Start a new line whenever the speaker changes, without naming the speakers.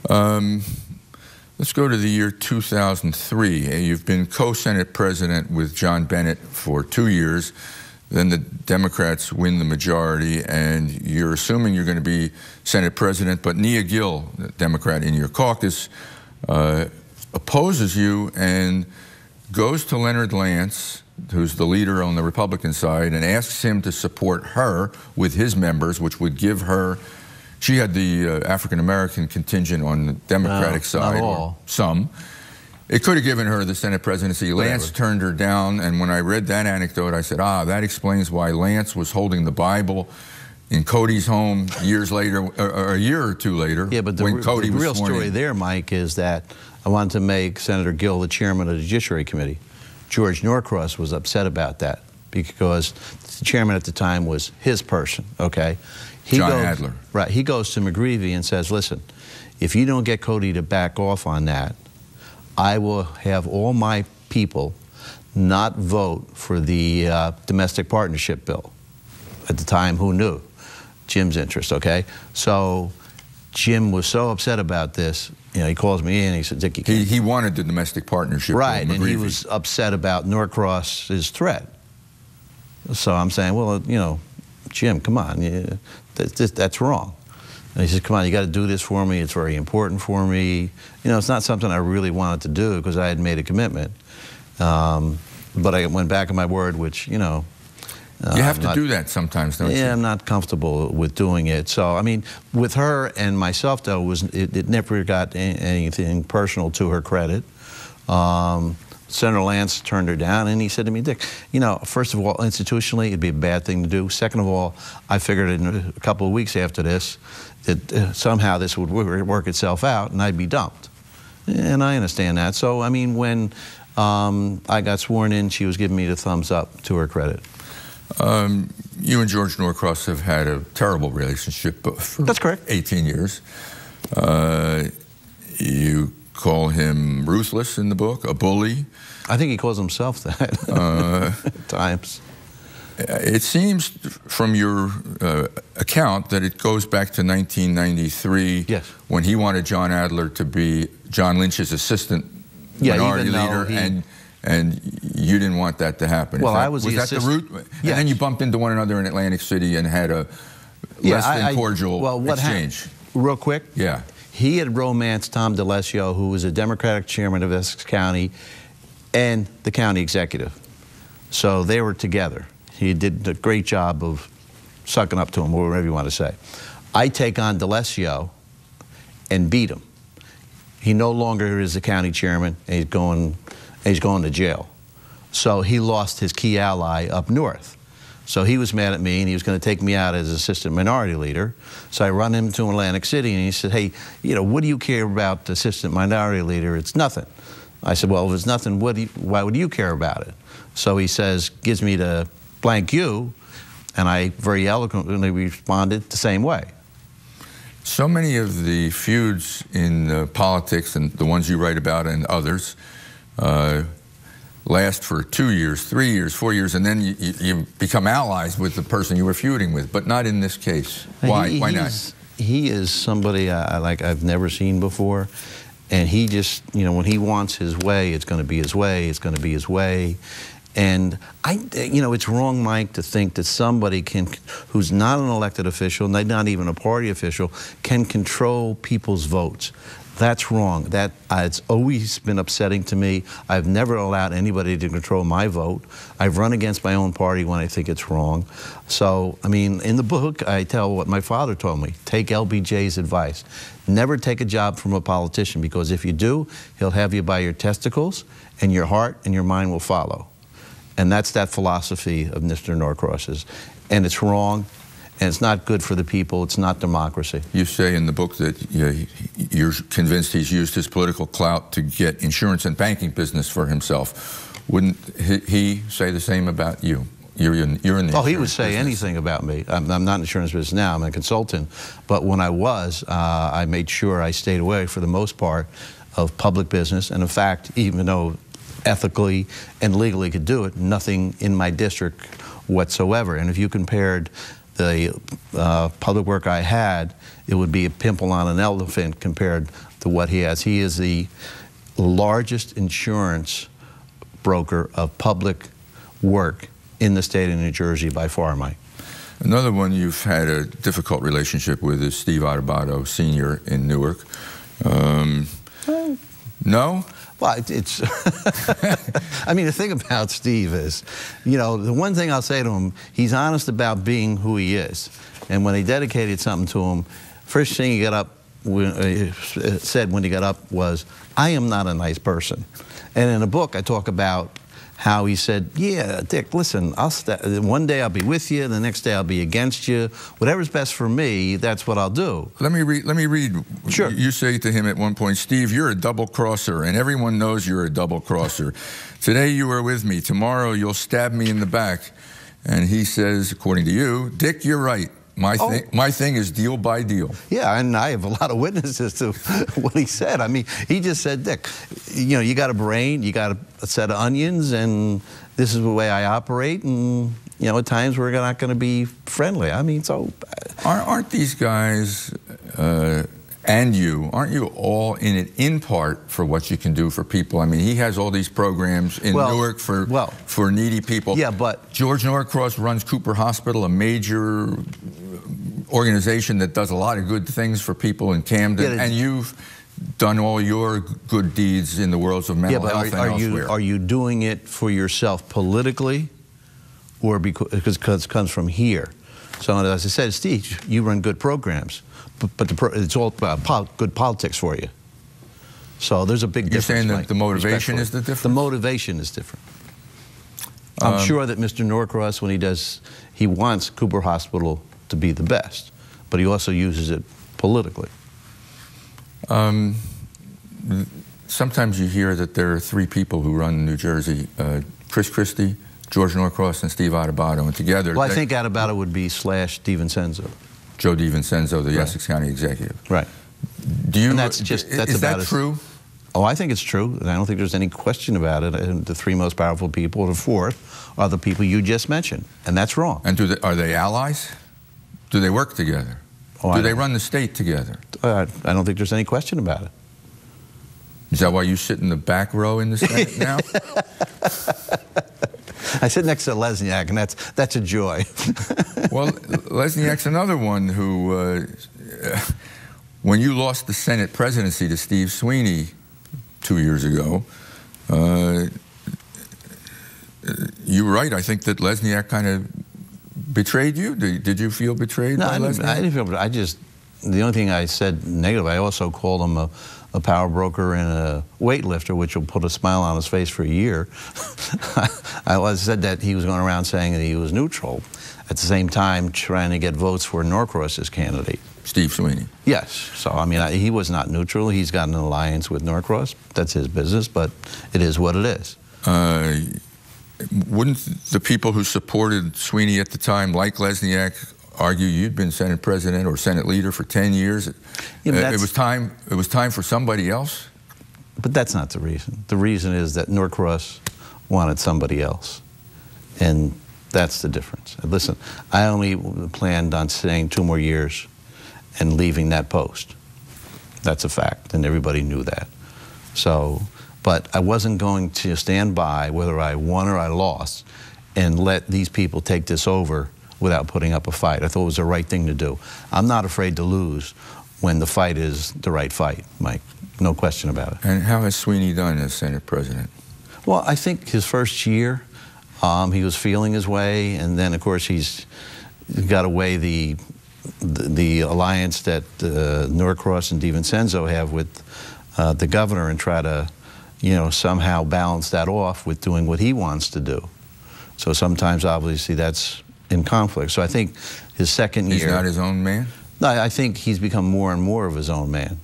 Let's go to the year 2003. You've been co-Senate president with John Bennett for 2 years. Then the Democrats win the majority, and you're assuming you're going to be Senate president, but Nia Gill, the Democrat in your caucus, opposes you and goes to Leonard Lance, who's the leader on the Republican side, and asks him to support her with his members, which would give her, she had the African-American contingent on the Democratic side, or some. It could have given her the Senate presidency. Lance turned her down, and when I read that anecdote, I said, that explains why Lance was holding the Bible in Codey's home years later, or a year or two later.
Yeah, but the real story there, Mike, is that I wanted to make Senator Gill the chairman of the Judiciary Committee. George Norcross was upset about that because the chairman at the time was his person, okay?
John Adler.
Right, he goes to McGreevey and says, listen, if you don't get Codey to back off on that, I will have all my people not vote for the domestic partnership bill. At the time, who knew? Jim's interest, okay? So Jim was so upset about this, you know, he calls me in and he said, Dick, you can't.
He wanted the domestic partnership.
Right, and he was upset about Norcross's threat. So I'm saying, well, you know, Jim, come on, that's wrong. And he says, come on, you got to do this for me. It's very important for me. You know, it's not something I really wanted to do because I had made a commitment. But I went back on my word, which, you know.
You have to do that sometimes, don't you?
Yeah, I'm not comfortable with doing it. So, I mean, with her and myself, though, it never got anything personal to her credit. Senator Lance turned her down, and he said to me, Dick, you know, first of all, institutionally, it'd be a bad thing to do. Second of all, I figured in a couple of weeks after this that somehow this would work itself out, and I'd be dumped. And I understand that. So, I mean, when I got sworn in, she was giving me the thumbs up, to her credit.
You and George Norcross have had a terrible relationship for
That's correct.
18 years. You call him ruthless in the book, a bully.
I think he calls himself that at times.
It seems from your account that it goes back to 1993 when he wanted John Adler to be John Lynch's assistant minority leader, and you didn't want that to happen.
Well, I was
the
assistant.
Was that the route? And then you bumped into one another in Atlantic City and had a less than cordial exchange.
Real quick?
Yeah.
He had romanced Tom DeLessio, who was a Democratic chairman of Essex County and the county executive. So they were together. He did a great job of sucking up to him, or whatever you want to say. I take on DeLessio and beat him. He no longer is the county chairman, and he's going to jail. So he lost his key ally up north. So he was mad at me, and he was going to take me out as assistant minority leader. So I run him to Atlantic City, and he said, hey, you know, what do you care about the assistant minority leader? It's nothing. I said, well, if it's nothing, why would you care about it? So he says, gives me the blank you, and I very eloquently responded the same way.
So many of the feuds in politics, and the ones you write about and others, last for 2 years, 3 years, 4 years, and then you become allies with the person you were feuding with, but not in this case. Why? Why not?
He is somebody I've never seen before, and he just, you know, when he wants his way, it's going to be his way, it's going to be his way. And you know, it's wrong, Mike, to think that somebody who's not an elected official, not even a party official, can control people's votes. That's wrong. It's always been upsetting to me. I've never allowed anybody to control my vote. I've run against my own party when I think it's wrong. So, I mean, in the book, I tell what my father told me. Take LBJ's advice. Never take a job from a politician, because if you do, he'll have you by your testicles, and your heart and your mind will follow. And that's that philosophy of Mr. Norcross's. And it's wrong. And it's not good for the people. It's not democracy. You
say in the book that you're convinced he's used his political clout to get insurance and banking business for himself. Wouldn't he say the same about you? You're in the
he would say anything about me. I'm not in the insurance business now. I'm a consultant. But when I was, I made sure I stayed away, for the most part, of public business. And in fact, even though ethically and legally could do it, nothing in my district whatsoever. And if you compared the public work I had, it would be a pimple on an elephant compared to what he has. He is the largest insurance broker of public work in the state of New Jersey by far, Mike.
Another one you've had a difficult relationship with is Steve Adubato, Sr. in Newark. No?
Well, it's I mean, the thing about Steve is, you know, the one thing I'll say to him, he's honest about being who he is. And when they dedicated something to him, first thing he got up, said when he got up was, I am not a nice person. And in the book, I talk about how he said, yeah, Dick, listen, one day I'll be with you, the next day I'll be against you. Whatever's best for me, that's what I'll do.
Let me read.
Sure.
You say to him at one point, Steve, you're a double-crosser, and everyone knows you're a double-crosser. Today you were with me. Tomorrow you'll stab me in the back. And he says, according to you, Dick, you're right. My thing is deal by deal.
Yeah, and I have a lot of witnesses to what he said. I mean, he just said, Dick, you know, you got a brain, you got a set of onions, and this is the way I operate, and, you know, at times we're not going to be friendly. I mean, so...
Aren't these guys, and you, aren't you all in it in part for what you can do for people? I mean, he has all these programs in Newark for needy people.
Yeah, but...
George Norcross runs Cooper Hospital, a major organization that does a lot of good things for people in Camden, and you've done all your good deeds in the worlds of mental health and elsewhere.
Are you doing it for yourself politically, or because it comes from here? So as I said, Steve, you run good programs, but it's all about good politics for you. So there's a big difference.
You're saying that the motivation is the difference?
The motivation is different. I'm sure that Mr. Norcross, when he wants Cooper Hospital to be the best, but he also uses it politically.
Sometimes you hear that there are three people who run New Jersey, Chris Christie, George Norcross, and Steve Adubato, and together...
Well, I think Adubato would be / DiVincenzo.
Joe DiVincenzo, the Essex County executive.
Right.
Is
that
true?
Oh, I think it's true, and I don't think there's any question about it. And the three most powerful people, or the fourth, are the people you just mentioned, and that's wrong.
And are they allies? Do they work together? Do they run the state together?
I don't think there's any question about it.
Is that why you sit in the back row in the Senate now?
I sit next to Lesniak, and that's a joy.
Well, Lesniak's another one who, when you lost the Senate presidency to Steve Sweeney 2 years ago, you were right. I think that Lesniak kind of betrayed you. Did you feel betrayed by Lesniak?
I didn't feel betrayed. The only thing I said negative, I also called him a power broker and a weightlifter, which will put a smile on his face for a year. I said that he was going around saying that he was neutral, at the same time trying to get votes for Norcross's candidate.
Steve Sweeney.
Yes. So, I mean, he was not neutral. He's got an alliance with Norcross. That's his business, but it is what it is.
Wouldn't the people who supported Sweeney at the time, like Lesniak, argue you'd been Senate President or Senate leader for 10 years?
Yeah,
it was time for somebody else?
But that's not the reason. The reason is that Norcross wanted somebody else. And that's the difference. And listen, I only planned on staying 2 more years and leaving that post. That's a fact, and everybody knew that. So, but I wasn't going to stand by, whether I won or I lost, and let these people take this over without putting up a fight. I thought it was the right thing to do. I'm not afraid to lose when the fight is the right fight, Mike. No question about it.
And how has Sweeney done as Senate President?
Well, I think his first year, he was feeling his way, and then, of course, he's got away the alliance that Norcross and DiVincenzo have with the governor, and try to, you know, somehow balance that off with doing what he wants to do. So sometimes, obviously, that's in conflict. So I think his second year...
He's not his own man?
No, I think he's become more and more of his own man.